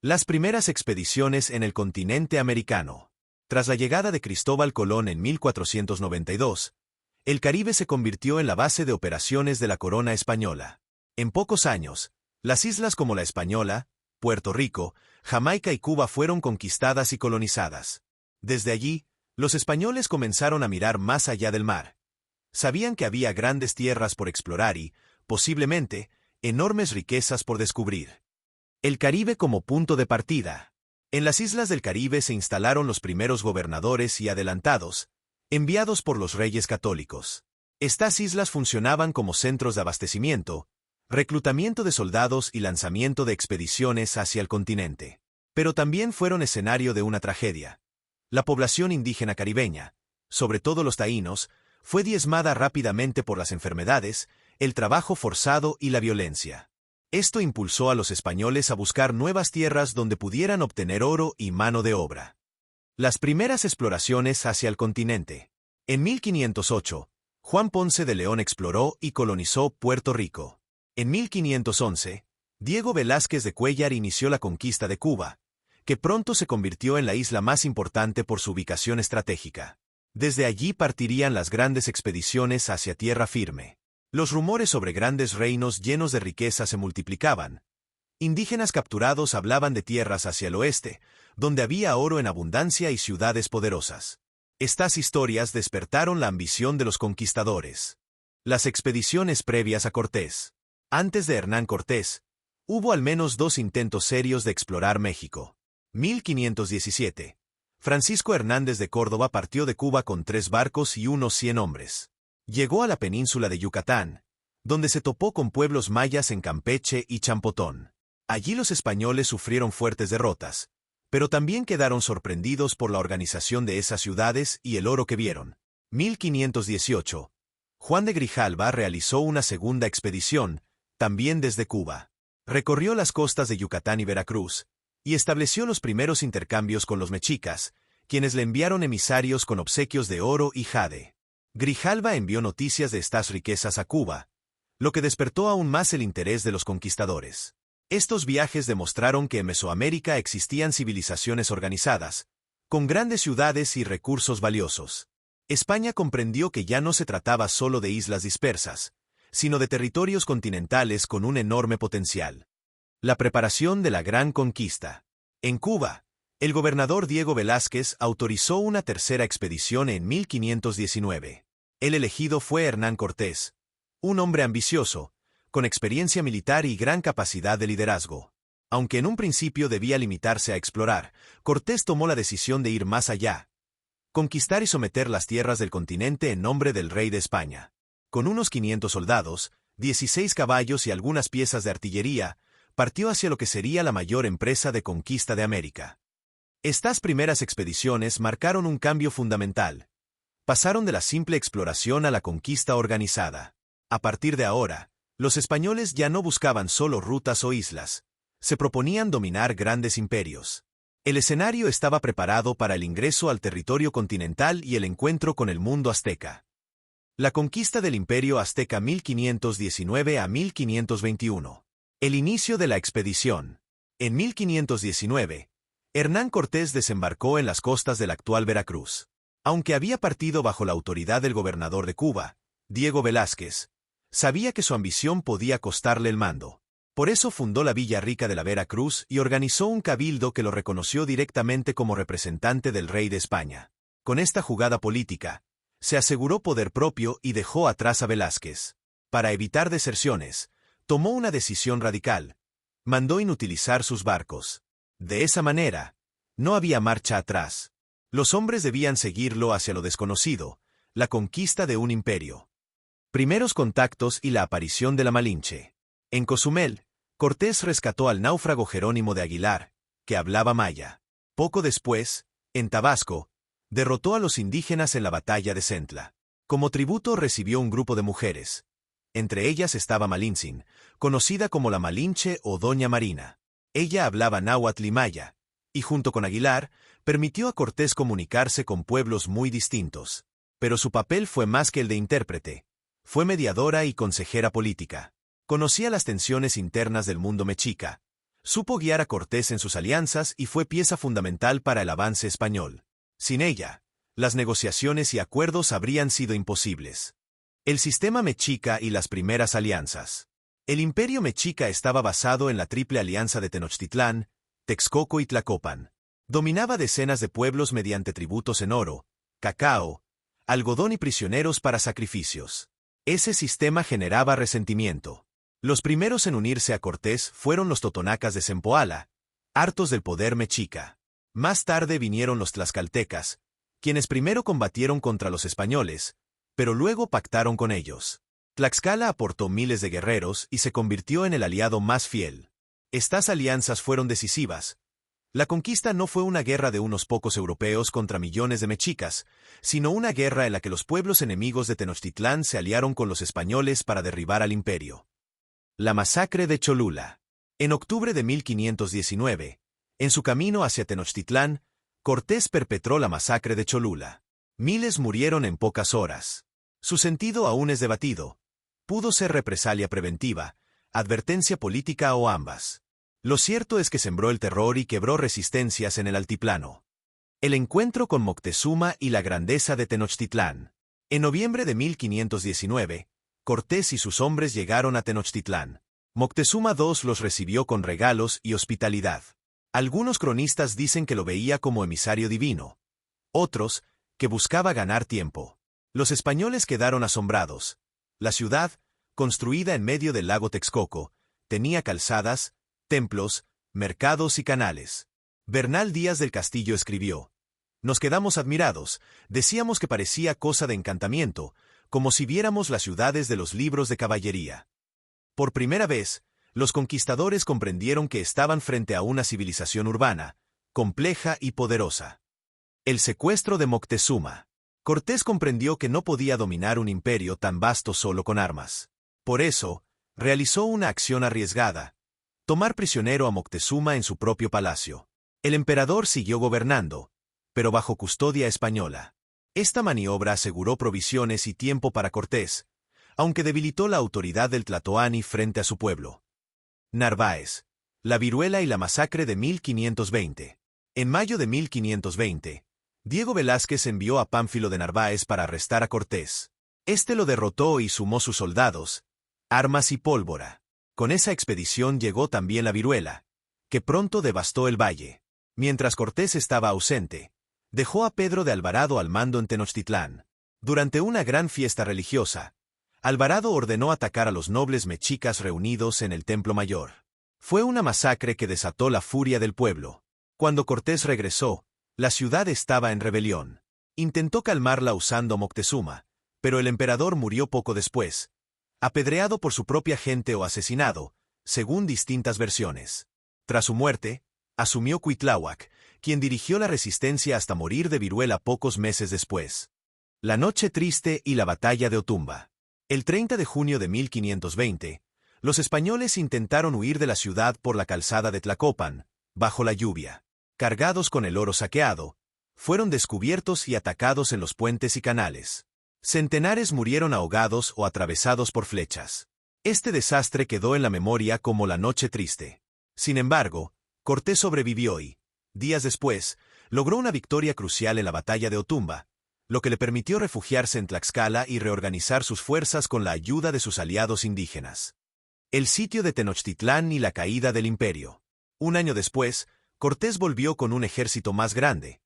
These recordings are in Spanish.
Las primeras expediciones en el continente americano. Tras la llegada de Cristóbal Colón en 1492, el Caribe se convirtió en la base de operaciones de la corona española. En pocos años, las islas como La Española, Puerto Rico, Jamaica y Cuba fueron conquistadas y colonizadas. Desde allí, los españoles comenzaron a mirar más allá del mar. Sabían que había grandes tierras por explorar y, posiblemente, enormes riquezas por descubrir. El Caribe como punto de partida. En las islas del Caribe se instalaron los primeros gobernadores y adelantados, enviados por los reyes católicos. Estas islas funcionaban como centros de abastecimiento, reclutamiento de soldados y lanzamiento de expediciones hacia el continente. Pero también fueron escenario de una tragedia. La población indígena caribeña, sobre todo los taínos, fue diezmada rápidamente por las enfermedades, el trabajo forzado y la violencia. Esto impulsó a los españoles a buscar nuevas tierras donde pudieran obtener oro y mano de obra. Las primeras exploraciones hacia el continente. En 1508, Juan Ponce de León exploró y colonizó Puerto Rico. En 1511, Diego Velázquez de Cuéllar inició la conquista de Cuba, que pronto se convirtió en la isla más importante por su ubicación estratégica. Desde allí partirían las grandes expediciones hacia tierra firme. Los rumores sobre grandes reinos llenos de riqueza se multiplicaban. Indígenas capturados hablaban de tierras hacia el oeste, donde había oro en abundancia y ciudades poderosas. Estas historias despertaron la ambición de los conquistadores. Las expediciones previas a Cortés. Antes de Hernán Cortés, hubo al menos 2 intentos serios de explorar México. 1517. Francisco Hernández de Córdoba partió de Cuba con 3 barcos y unos 100 hombres. Llegó a la península de Yucatán, donde se topó con pueblos mayas en Campeche y Champotón. Allí los españoles sufrieron fuertes derrotas, pero también quedaron sorprendidos por la organización de esas ciudades y el oro que vieron. 1518. Juan de Grijalva realizó una segunda expedición, también desde Cuba. Recorrió las costas de Yucatán y Veracruz, y estableció los primeros intercambios con los mexicas, quienes le enviaron emisarios con obsequios de oro y jade. Grijalva envió noticias de estas riquezas a Cuba, lo que despertó aún más el interés de los conquistadores. Estos viajes demostraron que en Mesoamérica existían civilizaciones organizadas, con grandes ciudades y recursos valiosos. España comprendió que ya no se trataba solo de islas dispersas, sino de territorios continentales con un enorme potencial. La preparación de la Gran Conquista. En Cuba, el gobernador Diego Velázquez autorizó una tercera expedición en 1519. El elegido fue Hernán Cortés, un hombre ambicioso, con experiencia militar y gran capacidad de liderazgo. Aunque en un principio debía limitarse a explorar, Cortés tomó la decisión de ir más allá, conquistar y someter las tierras del continente en nombre del rey de España. Con unos 500 soldados, 16 caballos y algunas piezas de artillería, partió hacia lo que sería la mayor empresa de conquista de América. Estas primeras expediciones marcaron un cambio fundamental. Pasaron de la simple exploración a la conquista organizada. A partir de ahora, los españoles ya no buscaban solo rutas o islas, se proponían dominar grandes imperios. El escenario estaba preparado para el ingreso al territorio continental y el encuentro con el mundo azteca. La conquista del Imperio Azteca 1519 a 1521. El inicio de la expedición. En 1519, Hernán Cortés desembarcó en las costas del actual Veracruz. Aunque había partido bajo la autoridad del gobernador de Cuba, Diego Velázquez, sabía que su ambición podía costarle el mando. Por eso fundó la Villa Rica de la Veracruz y organizó un cabildo que lo reconoció directamente como representante del rey de España. Con esta jugada política, se aseguró poder propio y dejó atrás a Velázquez. Para evitar deserciones, tomó una decisión radical. Mandó inutilizar sus barcos. De esa manera, no había marcha atrás. Los hombres debían seguirlo hacia lo desconocido, la conquista de un imperio. Primeros contactos y la aparición de la Malinche. En Cozumel, Cortés rescató al náufrago Jerónimo de Aguilar, que hablaba maya. Poco después, en Tabasco, derrotó a los indígenas en la batalla de Centla. Como tributo recibió un grupo de mujeres. Entre ellas estaba Malintzin, conocida como la Malinche o Doña Marina. Ella hablaba náhuatl y maya, y junto con Aguilar, permitió a Cortés comunicarse con pueblos muy distintos. Pero su papel fue más que el de intérprete. Fue mediadora y consejera política. Conocía las tensiones internas del mundo mexica, Supo guiar a Cortés en sus alianzas y fue pieza fundamental para el avance español. Sin ella, las negociaciones y acuerdos habrían sido imposibles. El sistema mexica y las primeras alianzas. El imperio mexica estaba basado en la triple alianza de Tenochtitlán, Texcoco y Tlacopan. Dominaba decenas de pueblos mediante tributos en oro, cacao, algodón y prisioneros para sacrificios. Ese sistema generaba resentimiento. Los primeros en unirse a Cortés fueron los totonacas de Zempoala, hartos del poder mexica. Más tarde vinieron los tlaxcaltecas, quienes primero combatieron contra los españoles, pero luego pactaron con ellos. Tlaxcala aportó miles de guerreros y se convirtió en el aliado más fiel. Estas alianzas fueron decisivas. La conquista no fue una guerra de unos pocos europeos contra millones de mexicas, sino una guerra en la que los pueblos enemigos de Tenochtitlán se aliaron con los españoles para derribar al imperio. La masacre de Cholula. En octubre de 1519, en su camino hacia Tenochtitlán, Cortés perpetró la masacre de Cholula. Miles murieron en pocas horas. Su sentido aún es debatido. Pudo ser represalia preventiva, advertencia política o ambas. Lo cierto es que sembró el terror y quebró resistencias en el altiplano. El encuentro con Moctezuma y la grandeza de Tenochtitlán. En noviembre de 1519, Cortés y sus hombres llegaron a Tenochtitlán. Moctezuma II los recibió con regalos y hospitalidad. Algunos cronistas dicen que lo veía como emisario divino. Otros, que buscaba ganar tiempo. Los españoles quedaron asombrados. La ciudad, construida en medio del lago Texcoco, tenía calzadas, templos, mercados y canales. Bernal Díaz del Castillo escribió: «Nos quedamos admirados, decíamos que parecía cosa de encantamiento, como si viéramos las ciudades de los libros de caballería». Por primera vez, los conquistadores comprendieron que estaban frente a una civilización urbana, compleja y poderosa. El secuestro de Moctezuma. Cortés comprendió que no podía dominar un imperio tan vasto solo con armas. Por eso, realizó una acción arriesgada: tomar prisionero a Moctezuma en su propio palacio. El emperador siguió gobernando, pero bajo custodia española. Esta maniobra aseguró provisiones y tiempo para Cortés, aunque debilitó la autoridad del Tlatoani frente a su pueblo. Narváez. La viruela y la masacre de 1520. En mayo de 1520, Diego Velázquez envió a Pánfilo de Narváez para arrestar a Cortés. Este lo derrotó y sumó sus soldados, armas y pólvora. Con esa expedición llegó también la viruela, que pronto devastó el valle. Mientras Cortés estaba ausente, dejó a Pedro de Alvarado al mando en Tenochtitlán. Durante una gran fiesta religiosa, Alvarado ordenó atacar a los nobles mexicas reunidos en el Templo Mayor. Fue una masacre que desató la furia del pueblo. Cuando Cortés regresó, la ciudad estaba en rebelión. Intentó calmarla usando Moctezuma, pero el emperador murió poco después, apedreado por su propia gente o asesinado, según distintas versiones. Tras su muerte, asumió Cuitláhuac, quien dirigió la resistencia hasta morir de viruela pocos meses después. La Noche Triste y la Batalla de Otumba. El 30 de junio de 1520, los españoles intentaron huir de la ciudad por la calzada de Tlacopan, bajo la lluvia. Cargados con el oro saqueado, fueron descubiertos y atacados en los puentes y canales. Centenares murieron ahogados o atravesados por flechas. Este desastre quedó en la memoria como la Noche Triste. Sin embargo, Cortés sobrevivió y, días después, logró una victoria crucial en la batalla de Otumba, lo que le permitió refugiarse en Tlaxcala y reorganizar sus fuerzas con la ayuda de sus aliados indígenas. El sitio de Tenochtitlán y la caída del imperio. Un año después, Cortés volvió con un ejército más grande,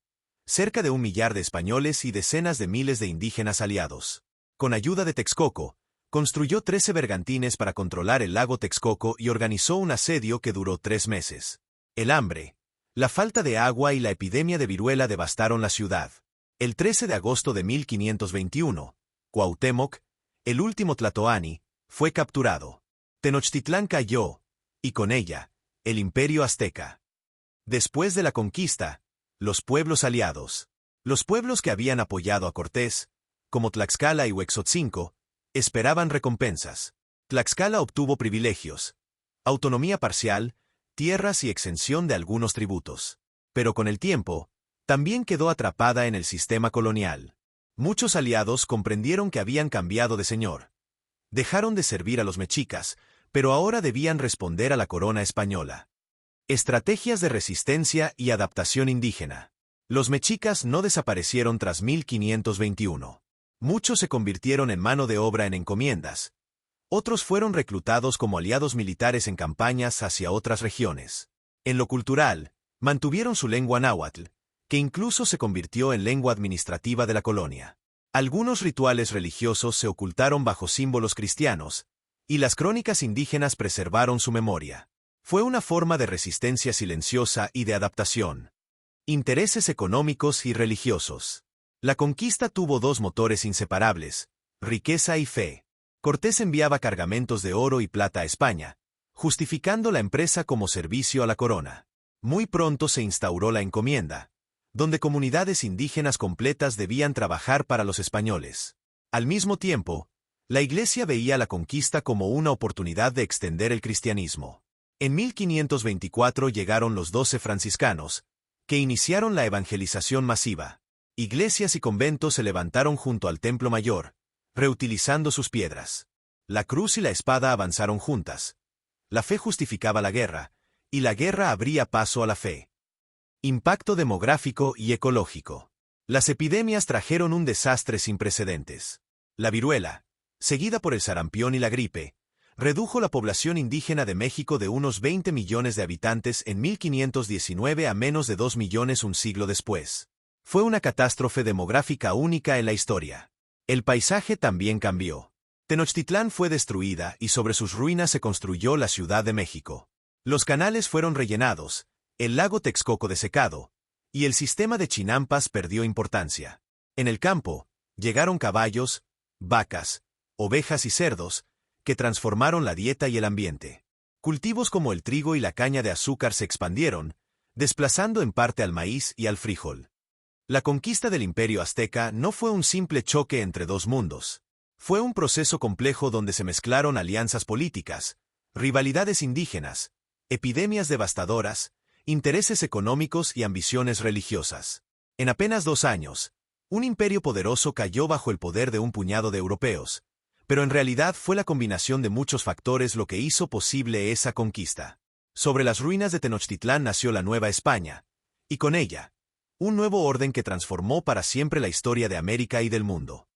cerca de 1 millar de españoles y decenas de miles de indígenas aliados. Con ayuda de Texcoco, construyó 13 bergantines para controlar el lago Texcoco y organizó un asedio que duró 3 meses. El hambre, la falta de agua y la epidemia de viruela devastaron la ciudad. El 13 de agosto de 1521, Cuauhtémoc, el último tlatoani, fue capturado. Tenochtitlán cayó, y con ella, el imperio azteca. Después de la conquista, los pueblos aliados. Los pueblos que habían apoyado a Cortés, como Tlaxcala y Huexotzinco, esperaban recompensas. Tlaxcala obtuvo privilegios, autonomía parcial, tierras y exención de algunos tributos. Pero con el tiempo, también quedó atrapada en el sistema colonial. Muchos aliados comprendieron que habían cambiado de señor. Dejaron de servir a los mexicas, pero ahora debían responder a la corona española. Estrategias de resistencia y adaptación indígena. Los mexicas no desaparecieron tras 1521. Muchos se convirtieron en mano de obra en encomiendas. Otros fueron reclutados como aliados militares en campañas hacia otras regiones. En lo cultural, mantuvieron su lengua náhuatl, que incluso se convirtió en lengua administrativa de la colonia. Algunos rituales religiosos se ocultaron bajo símbolos cristianos, y las crónicas indígenas preservaron su memoria. Fue una forma de resistencia silenciosa y de adaptación. Intereses económicos y religiosos. La conquista tuvo dos motores inseparables: riqueza y fe. Cortés enviaba cargamentos de oro y plata a España, justificando la empresa como servicio a la corona. Muy pronto se instauró la encomienda, donde comunidades indígenas completas debían trabajar para los españoles. Al mismo tiempo, la Iglesia veía la conquista como una oportunidad de extender el cristianismo. En 1524 llegaron los 12 franciscanos, que iniciaron la evangelización masiva. Iglesias y conventos se levantaron junto al Templo Mayor, reutilizando sus piedras. La cruz y la espada avanzaron juntas. La fe justificaba la guerra, y la guerra abría paso a la fe. Impacto demográfico y ecológico. Las epidemias trajeron un desastre sin precedentes. La viruela, seguida por el sarampión y la gripe, redujo la población indígena de México de unos 20 millones de habitantes en 1519 a menos de 2 millones un siglo después. Fue una catástrofe demográfica única en la historia. El paisaje también cambió. Tenochtitlán fue destruida y sobre sus ruinas se construyó la Ciudad de México. Los canales fueron rellenados, el lago Texcoco desecado, y el sistema de chinampas perdió importancia. En el campo, llegaron caballos, vacas, ovejas y cerdos, que transformaron la dieta y el ambiente. Cultivos como el trigo y la caña de azúcar se expandieron, desplazando en parte al maíz y al frijol. La conquista del Imperio Azteca no fue un simple choque entre dos mundos. Fue un proceso complejo donde se mezclaron alianzas políticas, rivalidades indígenas, epidemias devastadoras, intereses económicos y ambiciones religiosas. En apenas 2 años, un imperio poderoso cayó bajo el poder de un puñado de europeos, pero en realidad fue la combinación de muchos factores lo que hizo posible esa conquista. Sobre las ruinas de Tenochtitlán nació la Nueva España, y con ella, un nuevo orden que transformó para siempre la historia de América y del mundo.